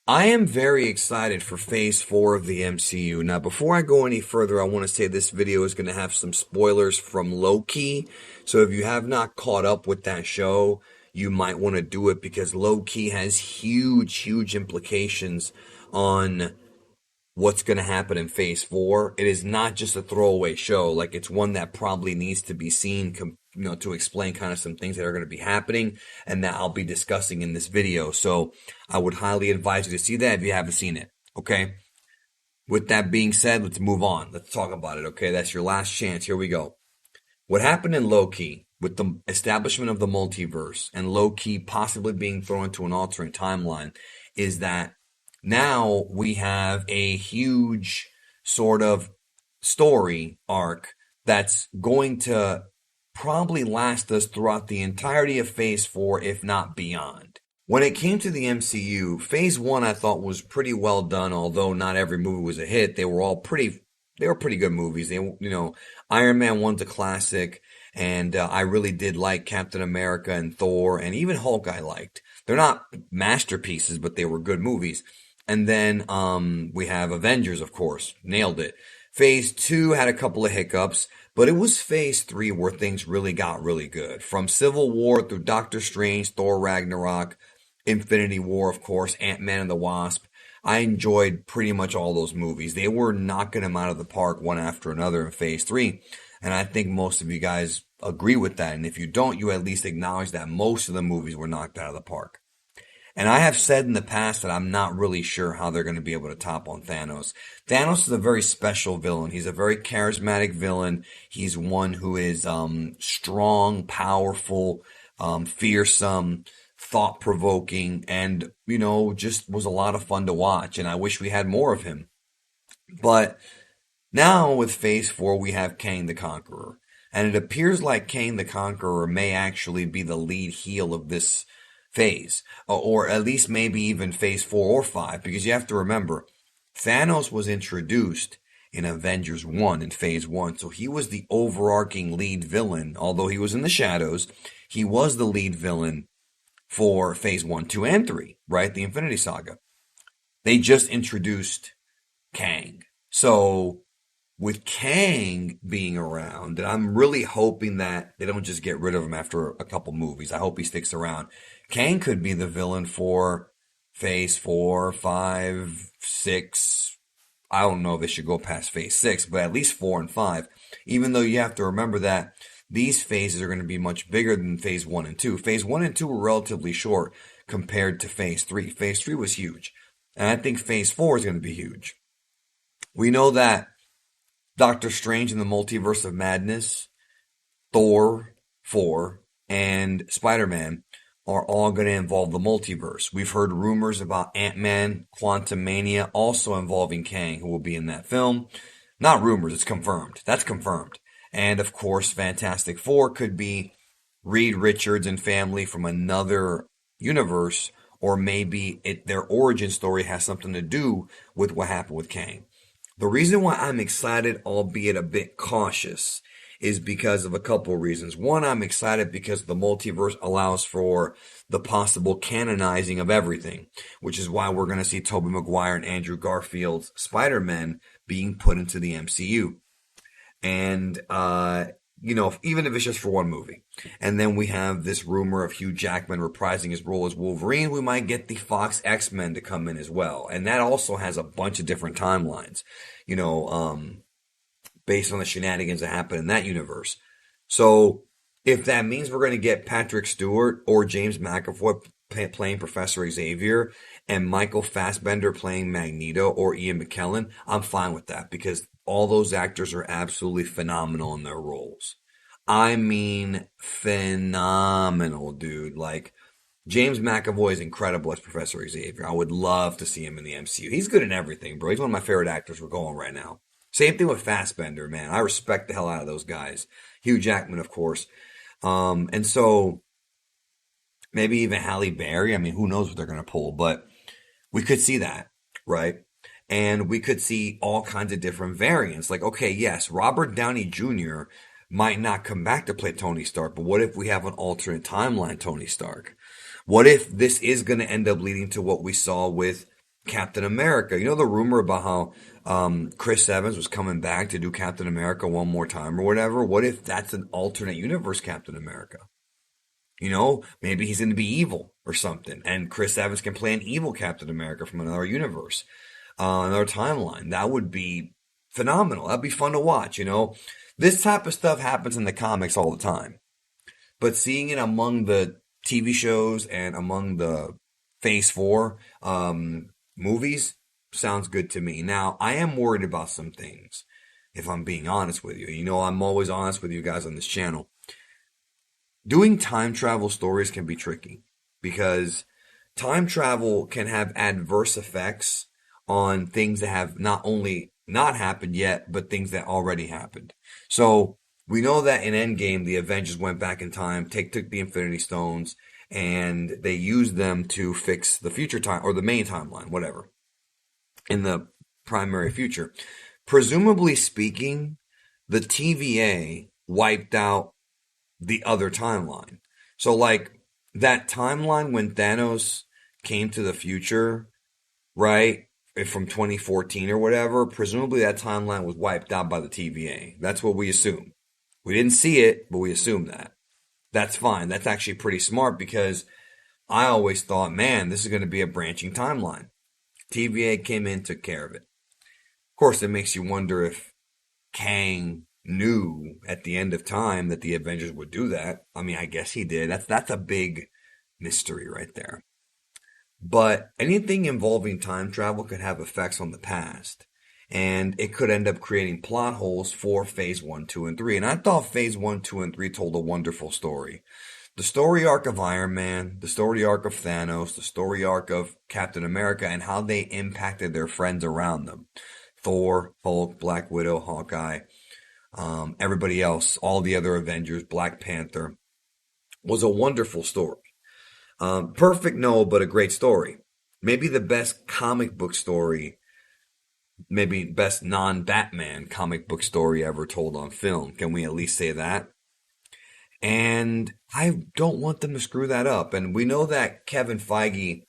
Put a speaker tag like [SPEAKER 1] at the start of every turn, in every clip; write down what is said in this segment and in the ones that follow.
[SPEAKER 1] I am very excited for Phase 4 of the MCU. Now, before I go any further, I want to say this video is going to have some spoilers from Loki. So if you have not caught up with that show, you might want to do it because Loki has huge implications on what's going to happen in Phase 4. It is not just a throwaway show. Like, it's one that probably needs to be seen, to explain kind of some things that are going to be happening and that I'll be discussing in this video. So I would highly advise you to see that if you haven't seen it. Okay. With that being said, let's move on. Let's talk about it. Okay. That's your last chance. Here we go. What happened in Loki with the establishment of the multiverse and Loki possibly being thrown into an alternate timeline is that now we have a huge sort of story arc that's going to probably last us throughout the entirety of Phase 4, if not beyond. When it came to the MCU, Phase 1 I thought was pretty well done, although not every movie was a hit. They were pretty good movies. Iron Man 1's a classic, and I really did like Captain America and Thor, and even Hulk I liked. They're not masterpieces, but they were good movies. And then we have Avengers, of course. Nailed it. Phase 2 had a couple of hiccups, but it was Phase 3 where things really got really good. From Civil War through Doctor Strange, Thor Ragnarok, Infinity War, of course, Ant-Man and the Wasp. I enjoyed pretty much all those movies. They were knocking them out of the park one after another in Phase 3. And I think most of you guys agree with that. And if you don't, you at least acknowledge that most of the movies were knocked out of the park. And I have said in the past that I'm not really sure how they're going to be able to top on Thanos. Thanos is a very special villain. He's a very charismatic villain. He's one who is strong, powerful, fearsome, thought-provoking, and, just was a lot of fun to watch. And I wish we had more of him. But now with Phase 4, we have Kang the Conqueror. And it appears like Kang the Conqueror may actually be the lead heel of this phase, or at least maybe even Phase 4 or 5, because you have to remember, Thanos was introduced in Avengers 1 in Phase 1, so he was the overarching lead villain. Although he was in the shadows, he was the lead villain for Phase 1, 2, and 3, right? The Infinity Saga. They just introduced Kang. So with Kang being around, and I'm really hoping that they don't just get rid of him after a couple movies. I hope he sticks around. Kang could be the villain for Phase 4, 5, 6. I don't know if they should go past Phase 6, but at least 4 and 5. Even though you have to remember that these phases are going to be much bigger than Phase 1 and 2. Phase 1 and 2 were relatively short compared to Phase 3. Phase 3 was huge. And I think Phase 4 is going to be huge. We know that Doctor Strange in the Multiverse of Madness, Thor 4, and Spider-Man are all going to involve the multiverse. We've heard rumors about Ant-Man, Quantumania, also involving Kang, who will be in that film. Not rumors, it's confirmed. That's confirmed. And of course, Fantastic Four could be Reed Richards and family from another universe, or maybe their origin story has something to do with what happened with Kang. The reason why I'm excited, albeit a bit cautious, is because of a couple of reasons. One, I'm excited because the multiverse allows for the possible canonizing of everything, which is why we're going to see Tobey Maguire and Andrew Garfield's Spider-Man being put into the MCU. And, even if it's just for one movie. And then we have this rumor of Hugh Jackman reprising his role as Wolverine. We might get the Fox X-Men to come in as well. And that also has a bunch of different timelines, based on the shenanigans that happen in that universe. So if that means we're going to get Patrick Stewart or James McAvoy playing Professor Xavier and Michael Fassbender playing Magneto or Ian McKellen, I'm fine with that because all those actors are absolutely phenomenal in their roles. I mean, phenomenal, dude. Like, James McAvoy is incredible as Professor Xavier. I would love to see him in the MCU. He's good in everything, bro. He's one of my favorite actors we're going right now. Same thing with Fassbender, man. I respect the hell out of those guys. Hugh Jackman, of course. And so maybe even Halle Berry. I mean, who knows what they're going to pull, but we could see that, right? And we could see all kinds of different variants. Like, okay, yes, Robert Downey Jr. might not come back to play Tony Stark, but what if we have an alternate timeline Tony Stark? What if this is going to end up leading to what we saw with Captain America. You know the rumor about how Chris Evans was coming back to do Captain America one more time or whatever? What if that's an alternate universe Captain America? You know, maybe he's going to be evil or something, and Chris Evans can play an evil Captain America from another universe, another timeline. That would be phenomenal. That'd be fun to watch, you know? This type of stuff happens in the comics all the time. But seeing it among the TV shows and among the Phase 4 movies sounds good to me. Now, I am worried about some things, if I'm being honest with you. You know, I'm always honest with you guys on this channel. Doing time travel stories can be tricky because time travel can have adverse effects on things that have not only not happened yet, but things that already happened. So we know that in Endgame, the Avengers went back in time, took the Infinity Stones, and they used them to fix the future time or the main timeline, whatever, in the primary future. Presumably speaking, the TVA wiped out the other timeline. So like that timeline when Thanos came to the future, right? From 2014 or whatever, presumably that timeline was wiped out by the TVA. That's what we assume. We didn't see it, but we assume that. That's fine. That's actually pretty smart because I always thought, man, this is going to be a branching timeline. TVA came in, took care of it. Of course, it makes you wonder if Kang knew at the end of time that the Avengers would do that. I mean, I guess he did. That's a big mystery right there. But anything involving time travel could have effects on the past. And it could end up creating plot holes for Phase 1, 2, and 3. And I thought Phase 1, 2, and 3 told a wonderful story. The story arc of Iron Man, the story arc of Thanos, the story arc of Captain America, and how they impacted their friends around them. Thor, Hulk, Black Widow, Hawkeye, everybody else, all the other Avengers, Black Panther, was a wonderful story. Perfect, no, but a great story. Maybe the best comic book story, maybe best non-Batman comic book story ever told on film. Can we at least say that? And I don't want them to screw that up. And we know that Kevin Feige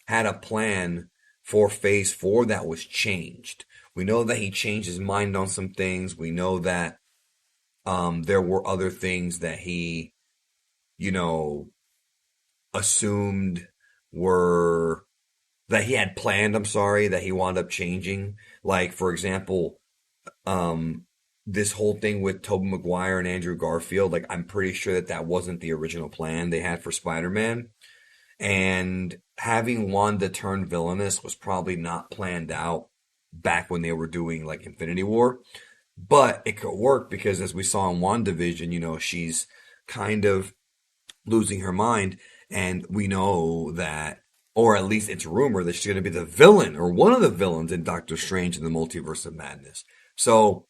[SPEAKER 1] had a plan for Phase 4 that was changed. We know that he changed his mind on some things. We know that there were other things that he, you know, assumed were that he had planned, that he wound up changing. Like, for example, this whole thing with Tobey Maguire and Andrew Garfield, like, I'm pretty sure that that wasn't the original plan they had for Spider-Man. And having Wanda turn villainous was probably not planned out back when they were doing, like, Infinity War. But it could work because, as we saw in WandaVision, you know, she's kind of losing her mind. And we know that, or at least it's rumored that she's going to be the villain or one of the villains in Doctor Strange in the Multiverse of Madness. So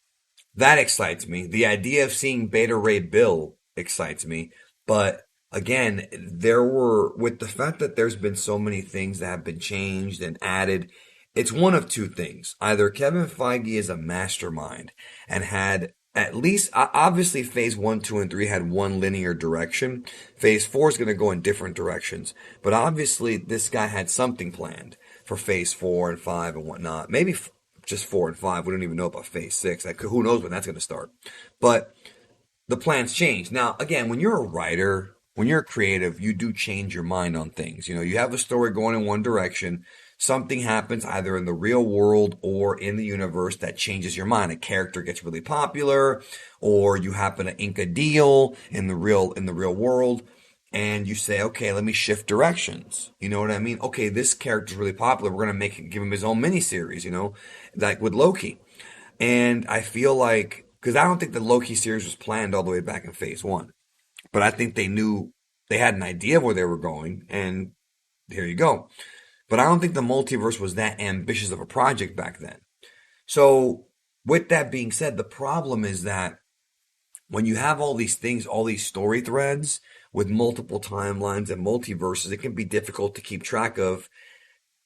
[SPEAKER 1] that excites me. The idea of seeing Beta Ray Bill excites me. But again, with the fact that there's been so many things that have been changed and added, it's one of two things. Either Kevin Feige is a mastermind and had at least, obviously, Phase 1, 2, and 3 had one linear direction. Phase 4 is going to go in different directions. But obviously, this guy had something planned for Phase 4 and 5 and whatnot. Maybe just 4 and 5. We don't even know about Phase 6. Who knows when that's going to start. But the plans change. Now, again, when you're a writer, when you're a creative, you do change your mind on things. You know, you have a story going in one direction. Something happens either in the real world or in the universe that changes your mind. A character gets really popular, or you happen to ink a deal in the real world, and you say, okay, let me shift directions. You know what I mean? Okay, this character's really popular. We're gonna give him his own miniseries. You know, like with Loki. And I feel like, because I don't think the Loki series was planned all the way back in Phase 1, but I think they had an idea of where they were going, and here you go. But I don't think the multiverse was that ambitious of a project back then. So, with that being said, the problem is that when you have all these things, all these story threads with multiple timelines and multiverses, it can be difficult to keep track of,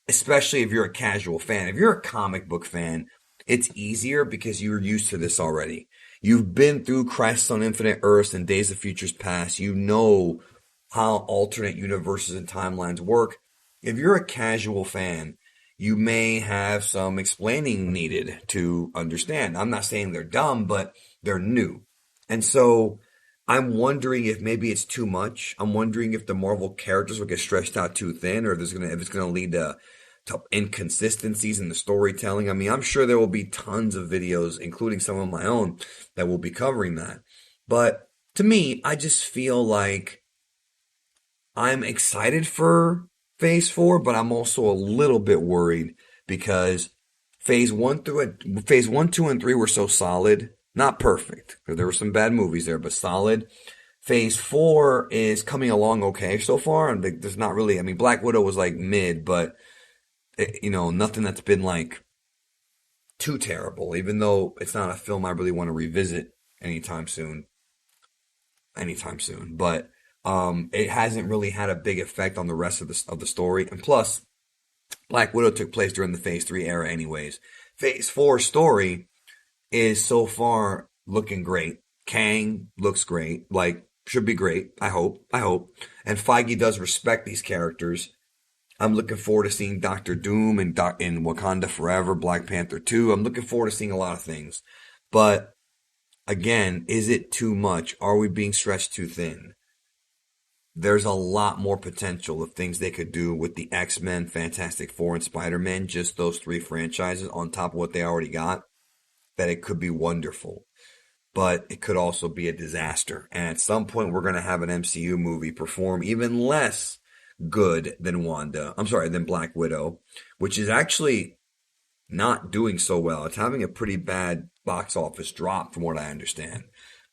[SPEAKER 1] especially if you're a casual fan. If you're a comic book fan, it's easier because you're used to this already. You've been through Crisis on Infinite Earths and Days of Futures Past. You know how alternate universes and timelines work. If you're a casual fan, you may have some explaining needed to understand. I'm not saying they're dumb, but they're new. And so I'm wondering if maybe it's too much. I'm wondering if the Marvel characters will get stretched out too thin, or if it's gonna lead to inconsistencies in the storytelling. I mean, I'm sure there will be tons of videos, including some of my own, that will be covering that. But to me, I just feel like I'm excited for Phase 4, but I'm also a little bit worried because Phase 1, 2, and 3 were so solid. Not perfect, because there were some bad movies there, but solid. Phase 4 is coming along okay so far, and there's not really, I mean, Black Widow was like mid, but nothing that's been like too terrible, even though it's not a film I really want to revisit anytime soon. Anytime soon. But it hasn't really had a big effect on the rest of the story. And plus, Black Widow took place during the Phase 3 era anyways. Phase 4 story is so far looking great. Kang looks great. Like, should be great. I hope. I hope. And Feige does respect these characters. I'm looking forward to seeing Doctor Doom and in Wakanda Forever, Black Panther 2. I'm looking forward to seeing a lot of things. But again, is it too much? Are we being stretched too thin? There's a lot more potential of things they could do with the X-Men, Fantastic Four, and Spider-Man, just those three franchises on top of what they already got, that it could be wonderful. But it could also be a disaster. And at some point, we're going to have an MCU movie perform even less good than than Black Widow, which is actually not doing so well. It's having a pretty bad box office drop from what I understand.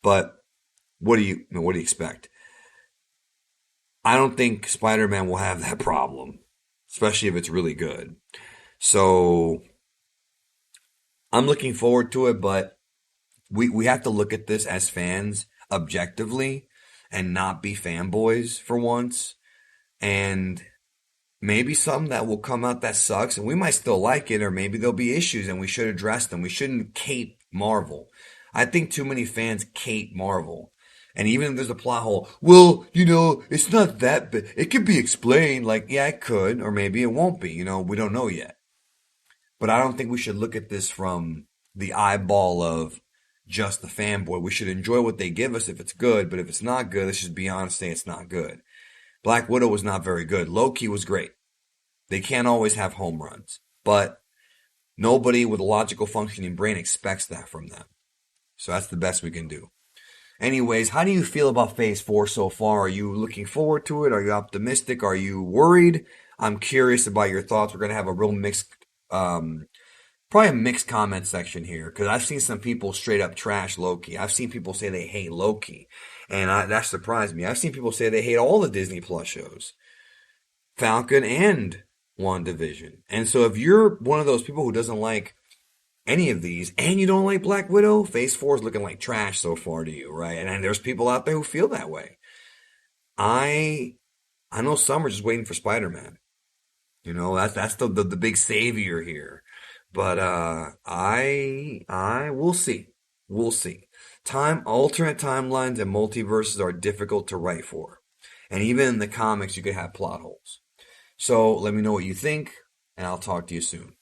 [SPEAKER 1] But what do you expect? I don't think Spider-Man will have that problem, especially if it's really good. So I'm looking forward to it, but we have to look at this as fans objectively and not be fanboys for once. And maybe something that will come out that sucks, and we might still like it, or maybe there'll be issues and we should address them. We shouldn't cape Marvel. I think too many fans cape Marvel. And even if there's a plot hole, well, it's not that bad. It could be explained. Like, yeah, it could, or maybe it won't be. We don't know yet. But I don't think we should look at this from the eyeball of just the fanboy. We should enjoy what they give us if it's good, but if it's not good, let's just be honest, say it's not good. Black Widow was not very good. Loki was great. They can't always have home runs, but nobody with a logical functioning brain expects that from them. So that's the best we can do. Anyways, how do you feel about Phase 4 so far? Are you looking forward to it? Are you optimistic? Are you worried? I'm curious about your thoughts. We're going to have a real mixed, probably a mixed comment section here, because I've seen some people straight up trash Loki. I've seen people say they hate Loki, and that surprised me. I've seen people say they hate all the Disney Plus shows, Falcon and WandaVision. And so if you're one of those people who doesn't like any of these, and you don't like Black Widow, Phase 4 is looking like trash so far to you, right? And there's people out there who feel that way. I know some are just waiting for Spider-Man. That's the big savior here. But I we'll see. We'll see. Alternate timelines and multiverses are difficult to write for. And even in the comics, you could have plot holes. So let me know what you think, and I'll talk to you soon.